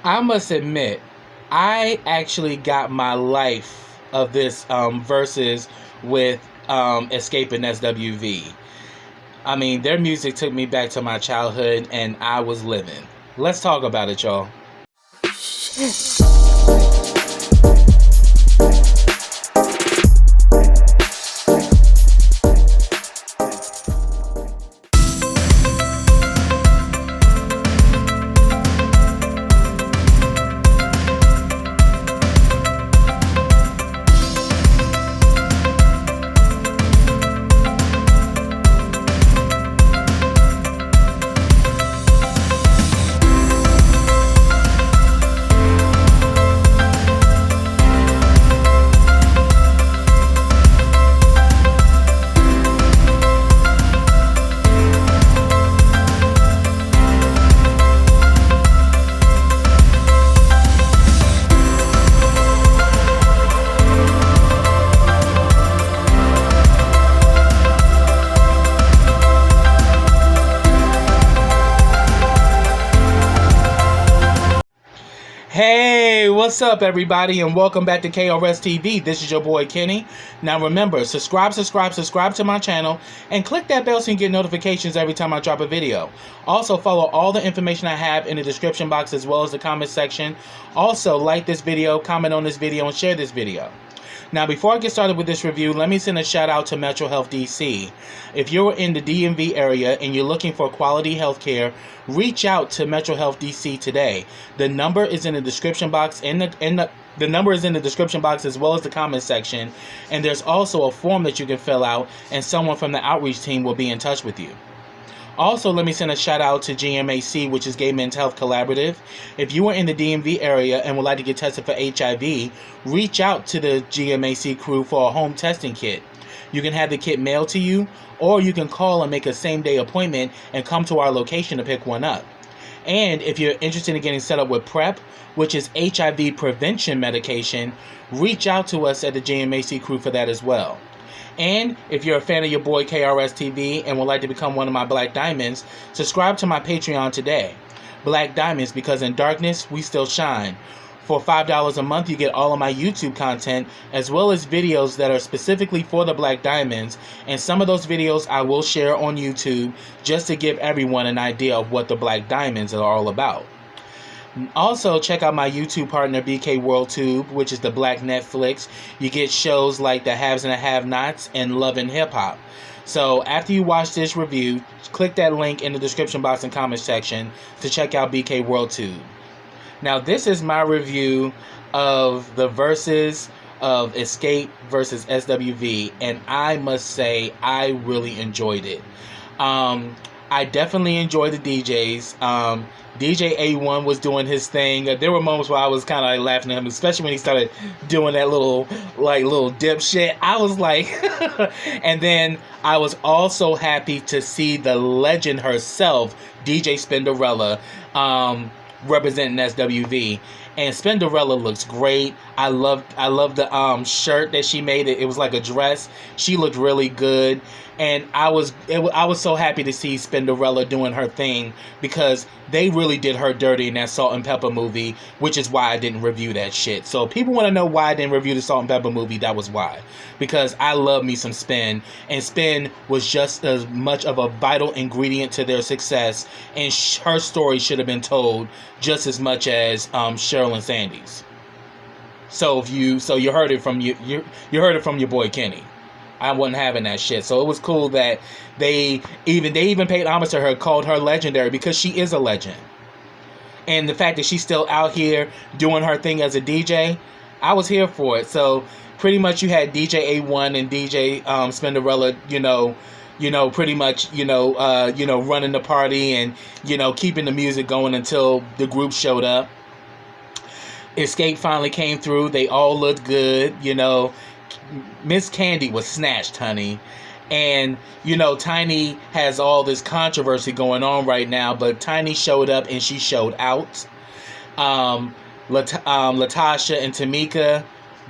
I must admit, I actually got my life of this Verzuz with Xscape and SWV. I mean, their music took me back to my childhood, and I was living. Let's talk about it, y'all. Hey, what's up, everybody, and welcome back to KRSTV. This is your boy Kenny. Now remember, subscribe to my channel, and click that bell so you can get notifications every time I drop a video. Also, follow all the information I have in the description box as well as the comment section. Also, like this video, comment on this video, and share this video. Now, before I get started with this review, let me send a shout out to Metro Health DC. If you're in the DMV area and you're looking for quality health care, reach out to Metro Health DC today. The number is in the description box the number is in the description box as well as the comment section, and there's also a form that you can fill out, and someone from the outreach team will be in touch with you. Also, let me send a shout out to GMHC, which is Gay Men's Health Collaborative. If you are in the DMV area and would like to get tested for HIV, reach out to the GMHC crew for a home testing kit. You can have the kit mailed to you, or you can call and make a same-day appointment and come to our location to pick one up. And if you're interested in getting set up with PrEP, which is HIV prevention medication, reach out to us at the GMHC crew for that as well. And if you're a fan of your boy KRSTV and would like to become one of my Black Diamonds, subscribe to my Patreon today. Black Diamonds, because in darkness, we still shine. For $5 a month, you get all of my YouTube content, as well as videos that are specifically for the Black Diamonds. And some of those videos I will share on YouTube, just to give everyone an idea of what the Black Diamonds are all about. Also, check out my YouTube partner, BK WorldTube, which is the Black Netflix. You get shows like The Haves and the Have-Nots and Love and Hip Hop. So, after you watch this review, click that link in the description box and comment section to check out BK WorldTube. Now, this is my review of the Verzuz of Xscape versus SWV, and I must say, I really enjoyed it. I definitely enjoyed the DJs. DJ A1 was doing his thing. There were moments where I was kind of laughing at him, especially when he started doing that little dip shit. I was like, and then I was also happy to see the legend herself, DJ Spinderella, representing SWV. And Spinderella looks great. I love the shirt that she made. It was like a dress. She looked really good. And I was so happy to see Spinderella doing her thing, because they really did her dirty in that Salt and Pepper movie, which is why I didn't review that shit. So if people want to know why I didn't review the Salt and Pepper movie, that was why. Because I love me some Spin, and Spin was just as much of a vital ingredient to their success, and her story should have been told just as much as Cheryl and Sandy's. So you heard it from you heard it from your boy Kenny. I wasn't having that shit. So it was cool that they even paid homage to her, called her legendary, because she is a legend. And the fact that she's still out here doing her thing as a DJ, I was here for it. So pretty much you had DJ A1 and DJ Spinderella, pretty much, running the party and, keeping the music going until the group showed up. Xscape finally came through. They all looked good, Miss Candy was snatched, honey. And, Tiny has all this controversy going on right now, but Tiny showed up and she showed out. Latasha and Tamika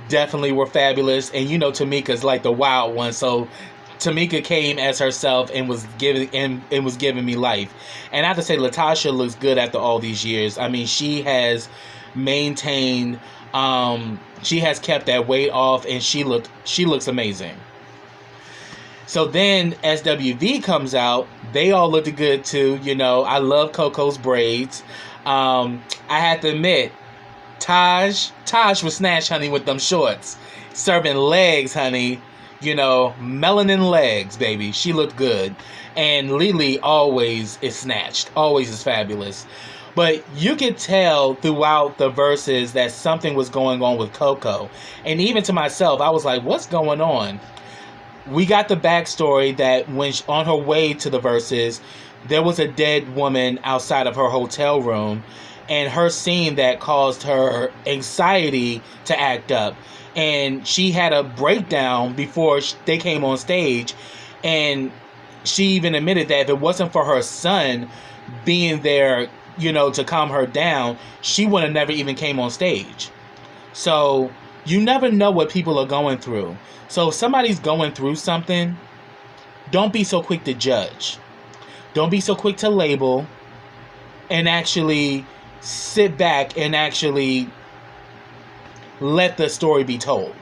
definitely were fabulous. And, Tamika's like the wild one, so Tamika came as herself and was giving me life. And I have to say, Latasha looks good after all these years. I mean, she has maintained, she has kept that weight off, and she looks amazing. So then SWV comes out. They all looked good too. You know, I love Coco's braids. I had to admit, Taj was snatched, honey, with them shorts. Serving legs, honey. You know, melanin legs, baby. She looked good. And Lily always is snatched. Always is fabulous. But you could tell throughout the verses that something was going on with Coco. And even to myself, I was like, what's going on? We got the backstory that when on her way to the verses, there was a dead woman outside of her hotel room. And her seeing that caused her anxiety to act up. And she had a breakdown before they came on stage. And she even admitted that if it wasn't for her son being there, you know, to calm her down, she would have never even came on stage. So you never know what people are going through. So if somebody's going through something, don't be so quick to judge. Don't be so quick to label, and actually sit back and actually let the story be told.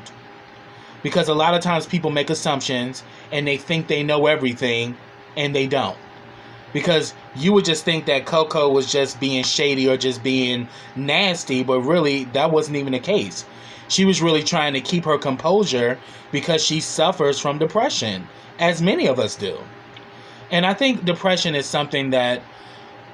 Because a lot of times people make assumptions and they think they know everything, and they don't. Because you would just think that Coco was just being shady or just being nasty, but really that wasn't even the case. She was really trying to keep her composure because she suffers from depression, as many of us do. And I think depression is something that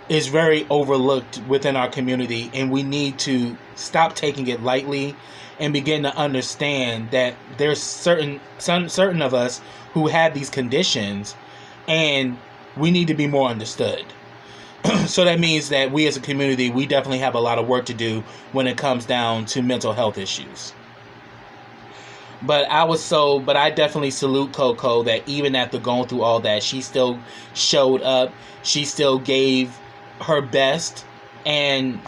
is very overlooked within our community, and we need to stop taking it lightly and begin to understand that there's certain of us who have these conditions, and we need to be more understood. So that means that we as a community, we definitely have a lot of work to do when it comes down to mental health issues. But I definitely salute Coco that even after going through all that, she still showed up. She still gave her best, and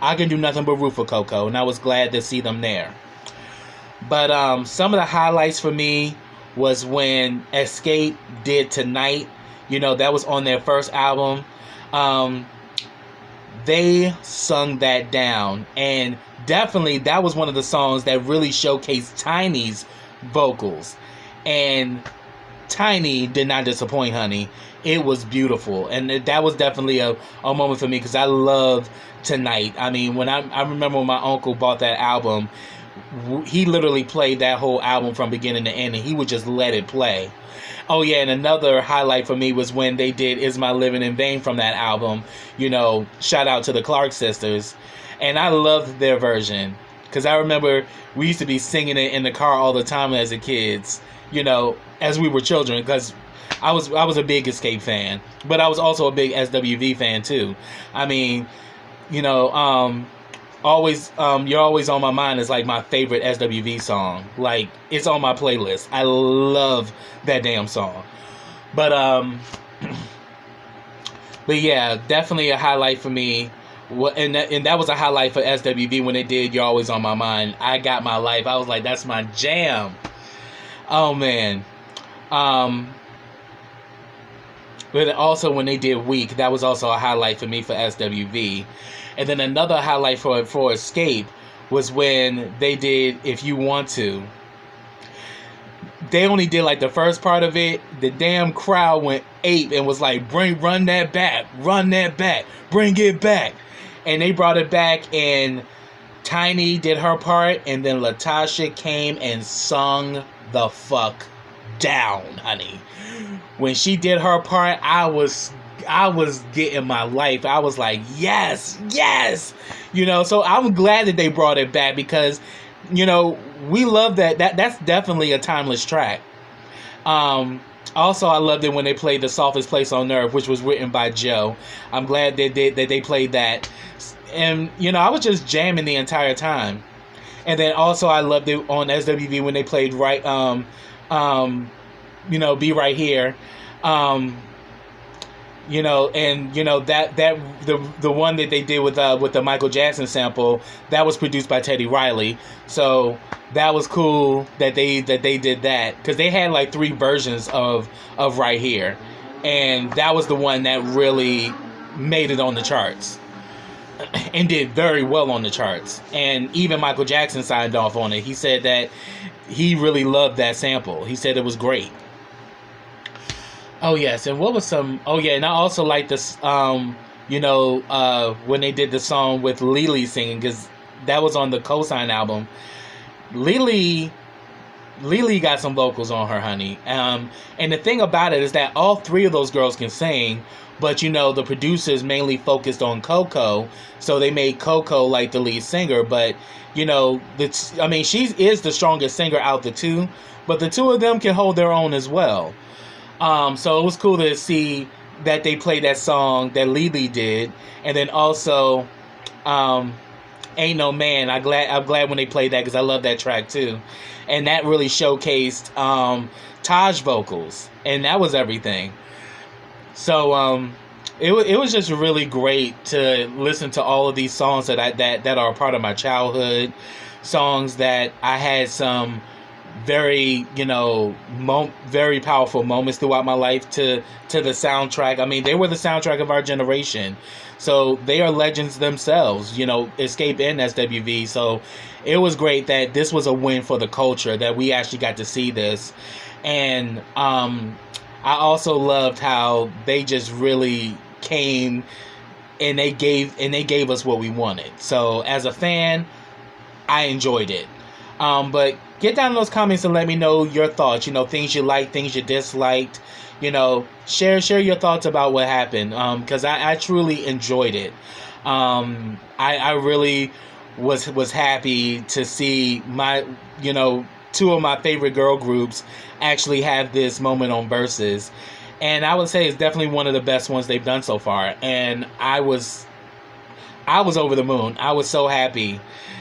I can do nothing but root for Coco, and I was glad to see them there. But some of the highlights for me was when Xscape did Tonight. You know, that was on their first album. They sung that down, and definitely that was one of the songs that really showcased Tiny's vocals. And Tiny did not disappoint, honey. It was beautiful, and that was definitely a moment for me because I love Tonight. I mean, when I remember when my uncle bought that album, he literally played that whole album from beginning to end, and he would just let it play. Oh yeah, and another highlight for me was when they did Is My Living in Vain from that album. You know, shout out to the Clark sisters. And I loved their version, because I remember we used to be singing it in the car all the time as a kids, you know, as we were children, because I was a big Xscape fan, but I was also a big SWV fan too. I mean, you know, always You're Always on My Mind is like my favorite SWV song. Like, it's on my playlist. I love that damn song. But yeah, definitely a highlight for me. And that was a highlight for SWV when they did You're Always on My Mind. I Got My Life. I was like, that's my jam. Oh man. But also when they did Weak, that was also a highlight for me for SWV. And then another highlight for Xscape was when they did If You Want To. They only did like the first part of it. The damn crowd went ape and was like, run that back, bring it back. And they brought it back, and Tiny did her part, and then Latasha came and sung the fuck down, honey. When she did her part, I was getting my life. I was like, yes. You know, so I'm glad that they brought it back, because, you know, we love that. That's definitely a timeless track. Also, I loved it when they played The Softest Place on Earth, which was written by Joe. I'm glad that they played that. And, you know, I was just jamming the entire time. And then also I loved it on SWV when they played Be Right Here. you know, and you know that the one that they did with the Michael Jackson sample, that was produced by Teddy Riley. So that was cool that they did that, because they had like 3 versions of Right Here, and that was the one that really made it on the charts and did very well on the charts. And even Michael Jackson signed off on it. He said that he really loved that sample. He said it was great. Oh yes, and what was some? Oh yeah, and I also like this. You know, when they did the song with Lily singing, because that was on the Cosign album. Lily got some vocals on her, honey. And the thing about it is that all 3 of those girls can sing, but you know the producers mainly focused on Coco, so they made Coco like the lead singer. But you know, she is the strongest singer out the 2, but the 2 of them can hold their own as well. So it was cool to see that they played that song that Lily did, and then also, "Ain't No Man." I'm glad when they played that, because I love that track too, and that really showcased Taj vocals, and that was everything. So it was just really great to listen to all of these songs that are a part of my childhood, songs that I had some very, you know, very powerful moments throughout my life to the soundtrack. I mean, they were the soundtrack of our generation, so they are legends themselves, you know, Xscape and SWV. So it was great that this was a win for the culture, that we actually got to see this. And I also loved how they just really came and they gave us what we wanted. So as a fan, I enjoyed it. But get down in those comments and let me know your thoughts. You know, things you liked, things you disliked. You know, share your thoughts about what happened. Because I truly enjoyed it. I really was happy to see my, you know, 2 of my favorite girl groups actually have this moment on Verzuz. And I would say it's definitely one of the best ones they've done so far. And I was over the moon. I was so happy,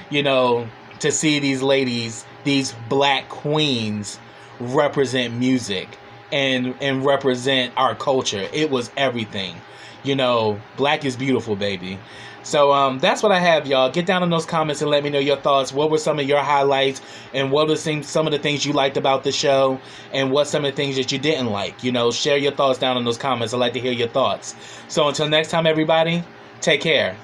you know, to see these ladies, these black queens, represent music and represent our culture. It was everything. You know, black is beautiful, baby. So that's what I have, y'all. Get down in those comments and let me know your thoughts. What were some of your highlights, and what were some of the things you liked about the show, and what some of the things that you didn't like? You know, share your thoughts down in those comments. I'd like to hear your thoughts. So until next time, everybody, take care.